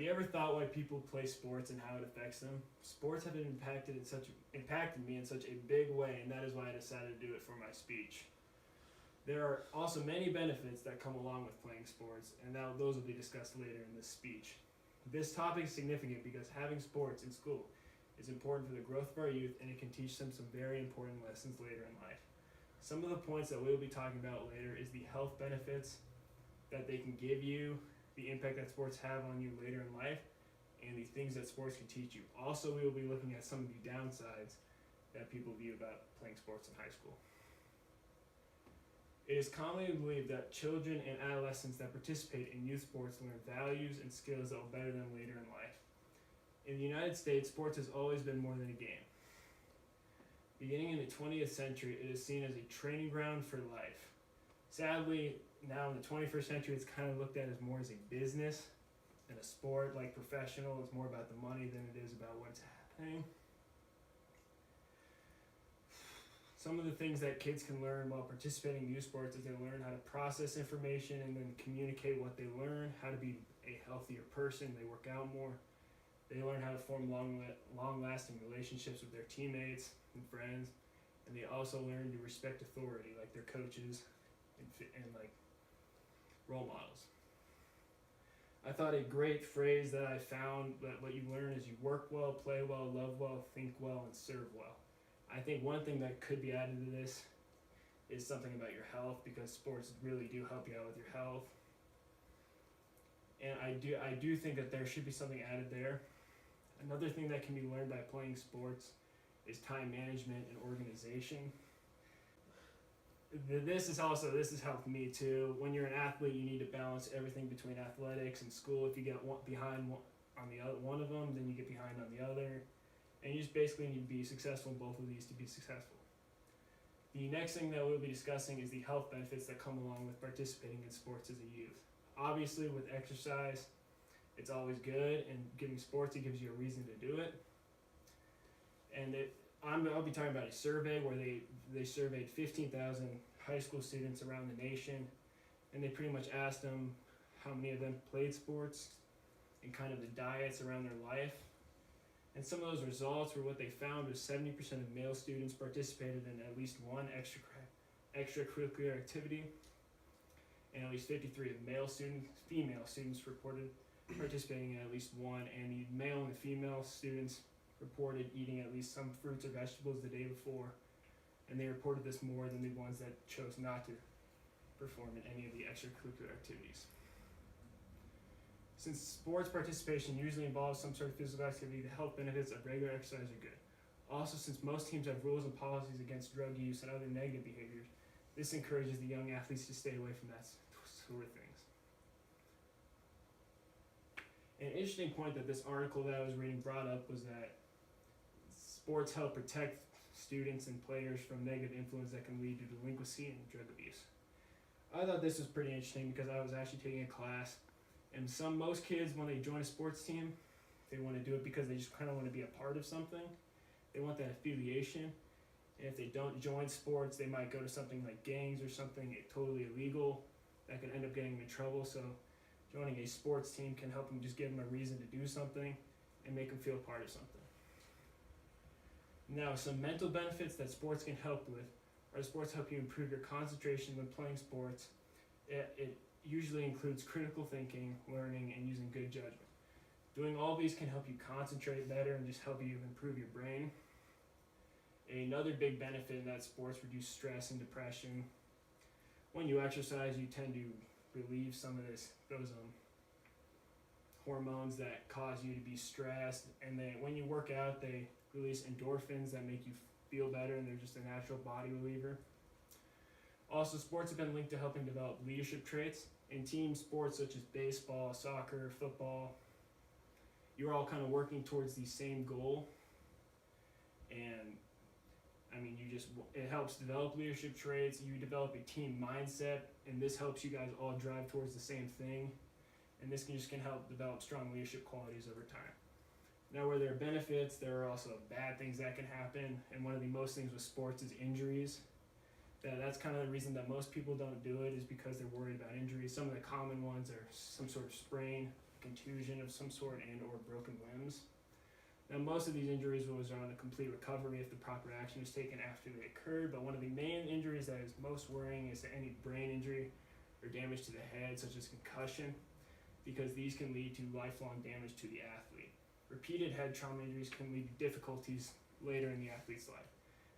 Have you ever thought why people play sports and how it affects them? Sports have impacted me in such a big way, and that is why I decided to do it for my speech. There are also many benefits that come along with playing sports, and those will be discussed later in this speech. This topic is significant because having sports in school is important for the growth of our youth, and it can teach them some very important lessons later in life. Some of the points that we'll be talking about later is the health benefits that they can give you, the impact that sports have on you later in life, and the things that sports can teach you. Also, we will be looking at some of the downsides that people view about playing sports in high school. It is commonly believed that children and adolescents that participate in youth sports learn values and skills that will better them later in life. In the United States, sports has always been more than a game. Beginning in the 20th century, it is seen as a training ground for life. Sadly, now in the 21st century, it's kind of looked at as more as a business and a sport, like professional. It's more about the money than it is about what's happening. Some of the things that kids can learn while participating in youth sports is they learn how to process information and then communicate what they learn, how to be a healthier person, they work out more. They learn how to form long-lasting relationships with their teammates and friends, and they also learn to respect authority, like their coaches and like role models. I thought a great phrase that I found that what you learn is you work well, play well, love well, think well, and serve well. I think one thing that could be added to this is something about your health, because sports really do help you out with your health. And I do think that there should be something added there. Another thing that can be learned by playing sports is time management and organization. This has helped me too. When you're an athlete, you need to balance everything between athletics and school. If you get behind on the other one of them, then you get behind on the other. And you just basically need to be successful in both of these to be successful. The next thing that we'll be discussing is the health benefits that come along with participating in sports as a youth. Obviously, with exercise, it's always good, and giving sports, it gives you a reason to do it. And I'll be talking about a survey where they surveyed 15,000 high school students around the nation, and they pretty much asked them how many of them played sports and kind of the diets around their life. And some of those results were what they found was 70% of male students participated in at least one extracurricular activity, and at least 53 of female students reported participating in at least one, and the male and the female students reported eating at least some fruits or vegetables the day before, and they reported this more than the ones that chose not to perform in any of the extracurricular activities. Since sports participation usually involves some sort of physical activity, the health benefits of regular exercise are good. Also, since most teams have rules and policies against drug use and other negative behaviors, this encourages the young athletes to stay away from that sort of things. An interesting point that this article that I was reading brought up was that sports help protect students and players from negative influence that can lead to delinquency and drug abuse. I thought this was pretty interesting because I was actually taking a class, and most kids, when they join a sports team, they want to do it because they just kind of want to be a part of something. They want that affiliation. And if they don't join sports, they might go to something like gangs or something totally illegal that could end up getting them in trouble. So joining a sports team can help them, just give them a reason to do something and make them feel part of something. Now, some mental benefits that sports can help with are sports help you improve your concentration when playing sports. It usually includes critical thinking, learning, and using good judgment. Doing all these can help you concentrate better and just help you improve your brain. Another big benefit in that sports reduce stress and depression. When you exercise, you tend to relieve some of those hormones that cause you to be stressed, and then when you work out, they release endorphins that make you feel better, and they're just a natural body reliever. Also, sports have been linked to helping develop leadership traits. In team sports such as baseball, soccer, football, you're all kind of working towards the same goal, and it helps develop leadership traits. You develop a team mindset, and this helps you guys all drive towards the same thing, and this can help develop strong leadership qualities over time. Now, where there are benefits, there are also bad things that can happen, and one of the most things with sports is injuries. That's kind of the reason that most people don't do it, is because they're worried about injuries. Some of the common ones are some sort of sprain contusion of some sort and or broken limbs. Now, most of these injuries will result in a complete recovery if the proper action was taken after they occurred, but one of the main injuries that is most worrying is any brain injury or damage to the head, such as concussion, because these can lead to lifelong damage to the athlete. Repeated head trauma injuries can lead to difficulties later in the athlete's life.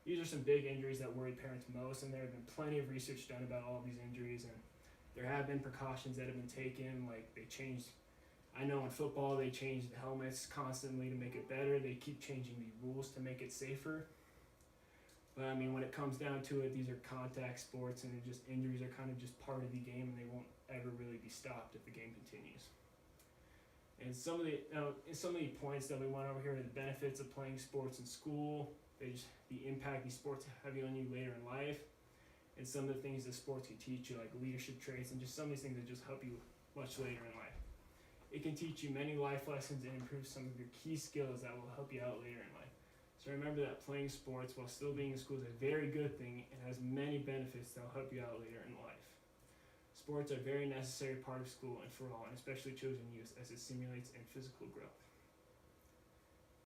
These are some big injuries that worry parents most, and there have been plenty of research done about all of these injuries, and there have been precautions that have been taken, like they changed, I know in football they change the helmets constantly to make it better. They keep changing the rules to make it safer. But I mean, when it comes down to it, these are contact sports, and injuries are kind of just part of the game, and they won't ever really be stopped if the game continues. And some of the points that we went over here are the benefits of playing sports in school, the impact these sports have on you later in life, and some of the things that sports can teach you, like leadership traits, and just some of these things that just help you much later in life. It can teach you many life lessons and improve some of your key skills that will help you out later in life. So remember that playing sports while still being in school is a very good thing and has many benefits that will help you out later in life. Sports are a very necessary part of school and for all, and especially children youth, as it stimulates and physical growth.